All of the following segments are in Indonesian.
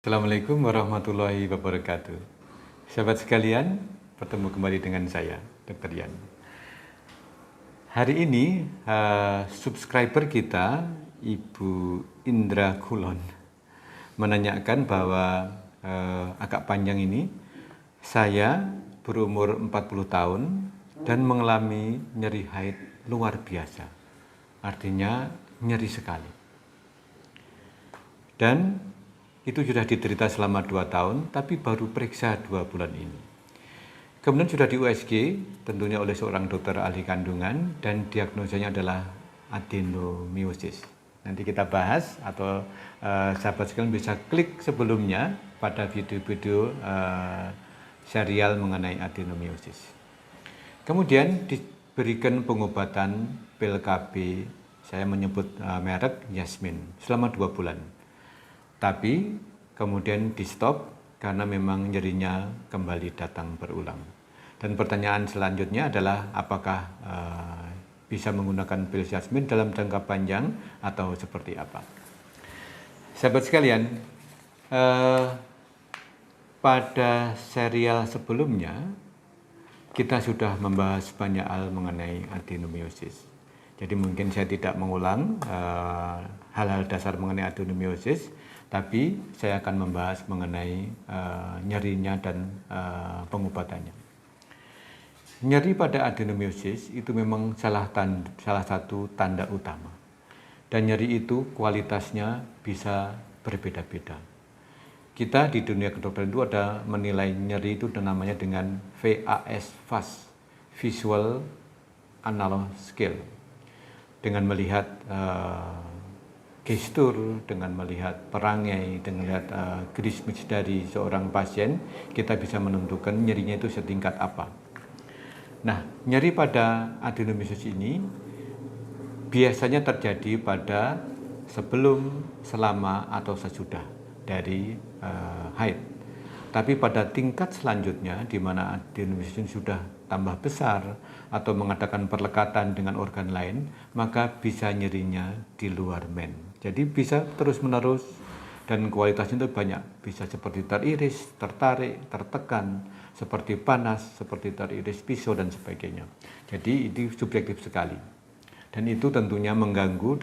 Assalamualaikum warahmatullahi wabarakatuh. Sahabat sekalian, bertemu kembali dengan saya, Dr. Yan. Hari ini subscriber kita, Ibu Indra Kulon, menanyakan bahwa agak panjang ini, saya berumur 40 tahun dan mengalami nyeri haid luar biasa. Artinya nyeri sekali. Dan itu sudah diderita selama 2 tahun, tapi baru periksa 2 bulan ini. Kemudian sudah di USG, tentunya oleh seorang dokter ahli kandungan, dan diagnosanya adalah adenomiosis. Nanti kita bahas, atau sahabat sekalian bisa klik sebelumnya pada video-video serial mengenai adenomiosis. Kemudian diberikan pengobatan pil KB, saya menyebut merek Yasmin, selama 2 bulan. Tapi kemudian di stop karena memang nyerinya kembali datang berulang. Dan pertanyaan selanjutnya adalah apakah bisa menggunakan pil Yasmin dalam jangka panjang atau seperti apa. Sahabat sekalian, pada serial sebelumnya kita sudah membahas banyak hal mengenai adenomiosis. Jadi mungkin saya tidak mengulang hal-hal dasar mengenai adenomiosis, tapi saya akan membahas mengenai nyerinya dan pengobatannya. Nyeri pada adenomiosis itu memang salah satu tanda utama. Dan nyeri itu kualitasnya bisa berbeda-beda. Kita di dunia kedokteran itu ada menilai nyeri itu namanya dengan VAS, Visual Analog Scale. Dengan melihat gestur, dengan melihat perangai, dengan melihat gerismis dari seorang pasien, kita bisa menentukan nyerinya itu setingkat apa. Nah, nyeri pada adenomiosis ini biasanya terjadi pada sebelum, selama, atau sesudah dari haid. Tapi pada tingkat selanjutnya, di mana adenomiosis sudah tambah besar atau mengadakan perlekatan dengan organ lain, maka bisa nyerinya di luar men. Jadi bisa terus-menerus dan kualitasnya itu banyak. Bisa seperti teriris, tertarik, tertekan, seperti panas, seperti teriris pisau dan sebagainya. Jadi itu subjektif sekali. Dan itu tentunya mengganggu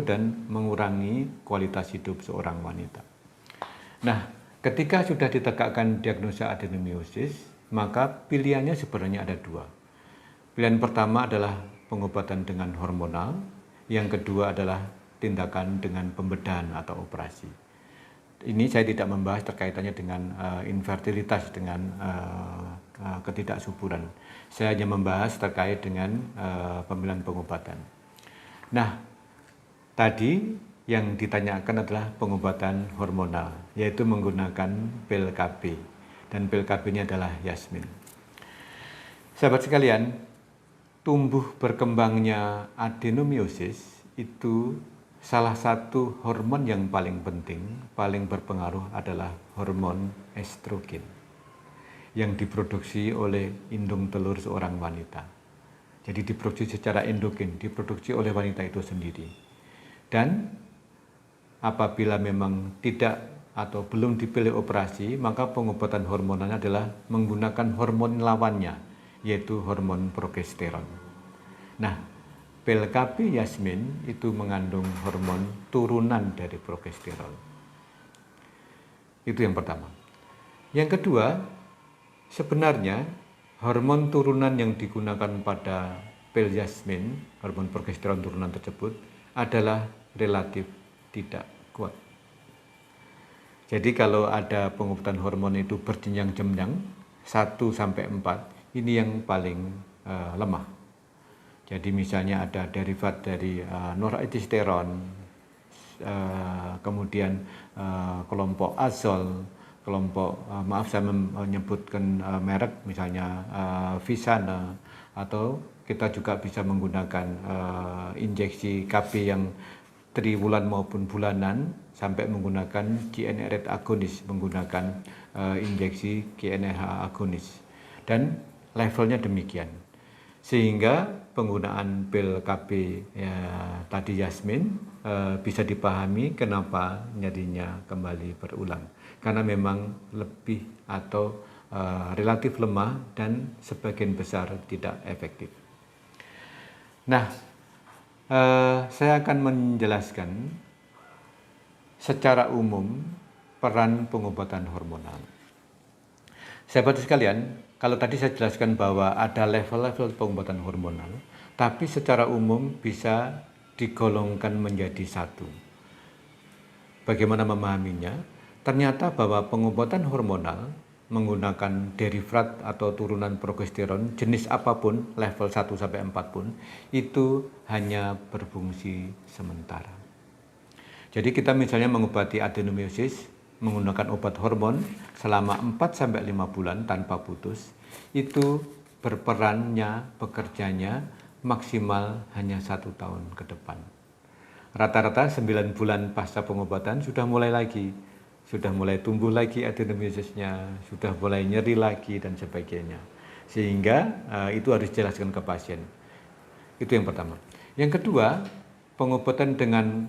dan mengurangi kualitas hidup seorang wanita. Nah, ketika sudah ditegakkan diagnosa adenomiosis, maka pilihannya sebenarnya ada 2. Pilihan pertama adalah pengobatan dengan hormonal, yang kedua adalah tindakan dengan pembedahan atau operasi. Ini saya tidak membahas terkaitannya dengan infertilitas, dengan ketidaksuburan. Saya hanya membahas terkait dengan pemilihan pengobatan. Nah, tadi yang ditanyakan adalah pengobatan hormonal, yaitu menggunakan pil KB. Dan pil KB-nya adalah Yasmin. Sahabat sekalian, tumbuh berkembangnya adenomiosis itu salah satu hormon yang paling penting, paling berpengaruh adalah hormon estrogen yang diproduksi oleh indung telur seorang wanita. Jadi diproduksi secara endogen, diproduksi oleh wanita itu sendiri. Dan apabila memang tidak atau belum dipilih operasi, maka pengobatan hormonalnya adalah menggunakan hormon lawannya, yaitu hormon progesteron. Nah, pil KB Yasmin itu mengandung hormon turunan dari progesteron. Itu yang pertama. Yang kedua, sebenarnya hormon turunan yang digunakan pada pil Yasmin, hormon progesteron turunan tersebut, adalah relatif tidak kuat. Jadi kalau ada pengobatan hormon itu berjenjang-jenjang 1-4, ini yang paling lemah. Jadi misalnya ada derivat dari norepinefrin, kemudian kelompok azol, kelompok saya menyebutkan merek misalnya Visana, atau kita juga bisa menggunakan injeksi KB yang triwulan maupun bulanan, sampai menggunakan GnRH agonis, menggunakan injeksi GnRH agonis, dan levelnya demikian. Sehingga penggunaan pil KB ya, tadi Yasmin bisa dipahami kenapa nyerinya kembali berulang. Karena memang lebih atau relatif lemah dan sebagian besar tidak efektif. Nah, saya akan menjelaskan secara umum peran pengobatan hormonal. Sahabat sekalian, kalau tadi saya jelaskan bahwa ada level-level pengobatan hormonal, tapi secara umum bisa digolongkan menjadi satu. Bagaimana memahaminya? Ternyata bahwa pengobatan hormonal menggunakan derivat atau turunan progesteron jenis apapun, level 1 sampai 4 pun, itu hanya berfungsi sementara. Jadi kita misalnya mengobati adenomyosis menggunakan obat hormon selama 4-5 bulan tanpa putus, itu berperannya, bekerjanya maksimal hanya 1 tahun ke depan. Rata-rata 9 bulan pasca pengobatan sudah mulai tumbuh lagi adenomyosisnya, sudah mulai nyeri lagi dan sebagainya. Sehingga itu harus dijelaskan ke pasien. Itu yang pertama. Yang kedua, pengobatan dengan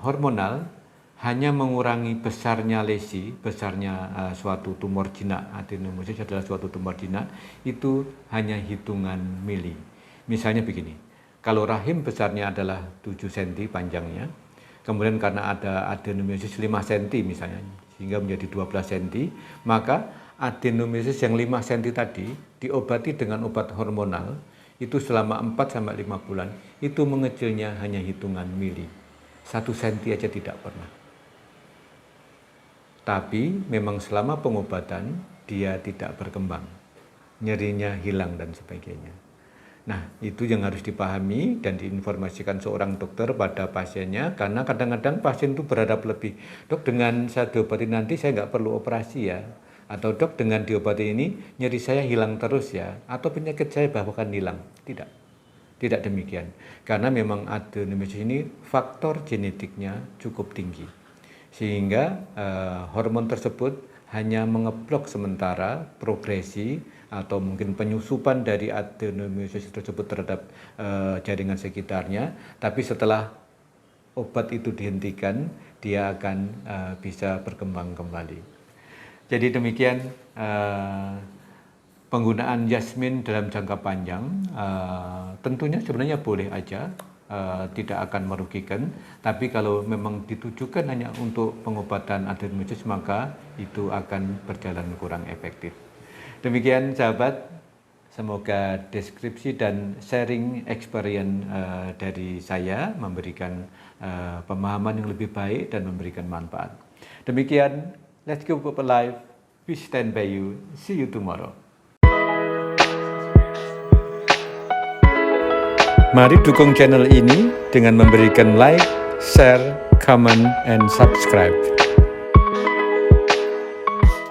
hormonal hanya mengurangi besarnya lesi, suatu tumor jinak. Adenomyosis adalah suatu tumor jinak, itu hanya hitungan mili. Misalnya begini, kalau rahim besarnya adalah 7 cm panjangnya, kemudian karena ada adenomyosis 5 cm misalnya, sehingga menjadi 12 cm, maka adenomyosis yang 5 cm tadi diobati dengan obat hormonal, itu selama 4-5 bulan, itu mengecilnya hanya hitungan mili. 1 cm aja tidak pernah. Tapi memang selama pengobatan dia tidak berkembang, nyerinya hilang dan sebagainya. Nah, itu yang harus dipahami dan diinformasikan seorang dokter pada pasiennya, karena kadang-kadang pasien itu berharap lebih. Dok, dengan saya diobati nanti saya nggak perlu operasi ya, atau dok dengan diobati ini nyeri saya hilang terus ya, atau penyakit saya bahkan hilang. Tidak demikian, karena memang adenomyosis ini faktor genetiknya cukup tinggi. Sehingga hormon tersebut hanya mengeblok sementara progresi atau mungkin penyusupan dari adenomyosis tersebut terhadap jaringan sekitarnya, tapi setelah obat itu dihentikan, dia akan bisa berkembang kembali. Jadi demikian penggunaan Yasmin dalam jangka panjang, tentunya sebenarnya boleh aja. Tidak akan merugikan, tapi kalau memang ditujukan hanya untuk pengobatan adenomyosis, maka itu akan berjalan kurang efektif. Demikian sahabat, semoga deskripsi dan sharing experience dari saya memberikan pemahaman yang lebih baik dan memberikan manfaat. Demikian, let's go for life, we stand by you, see you tomorrow. Mari dukung channel ini dengan memberikan like, share, comment, and subscribe.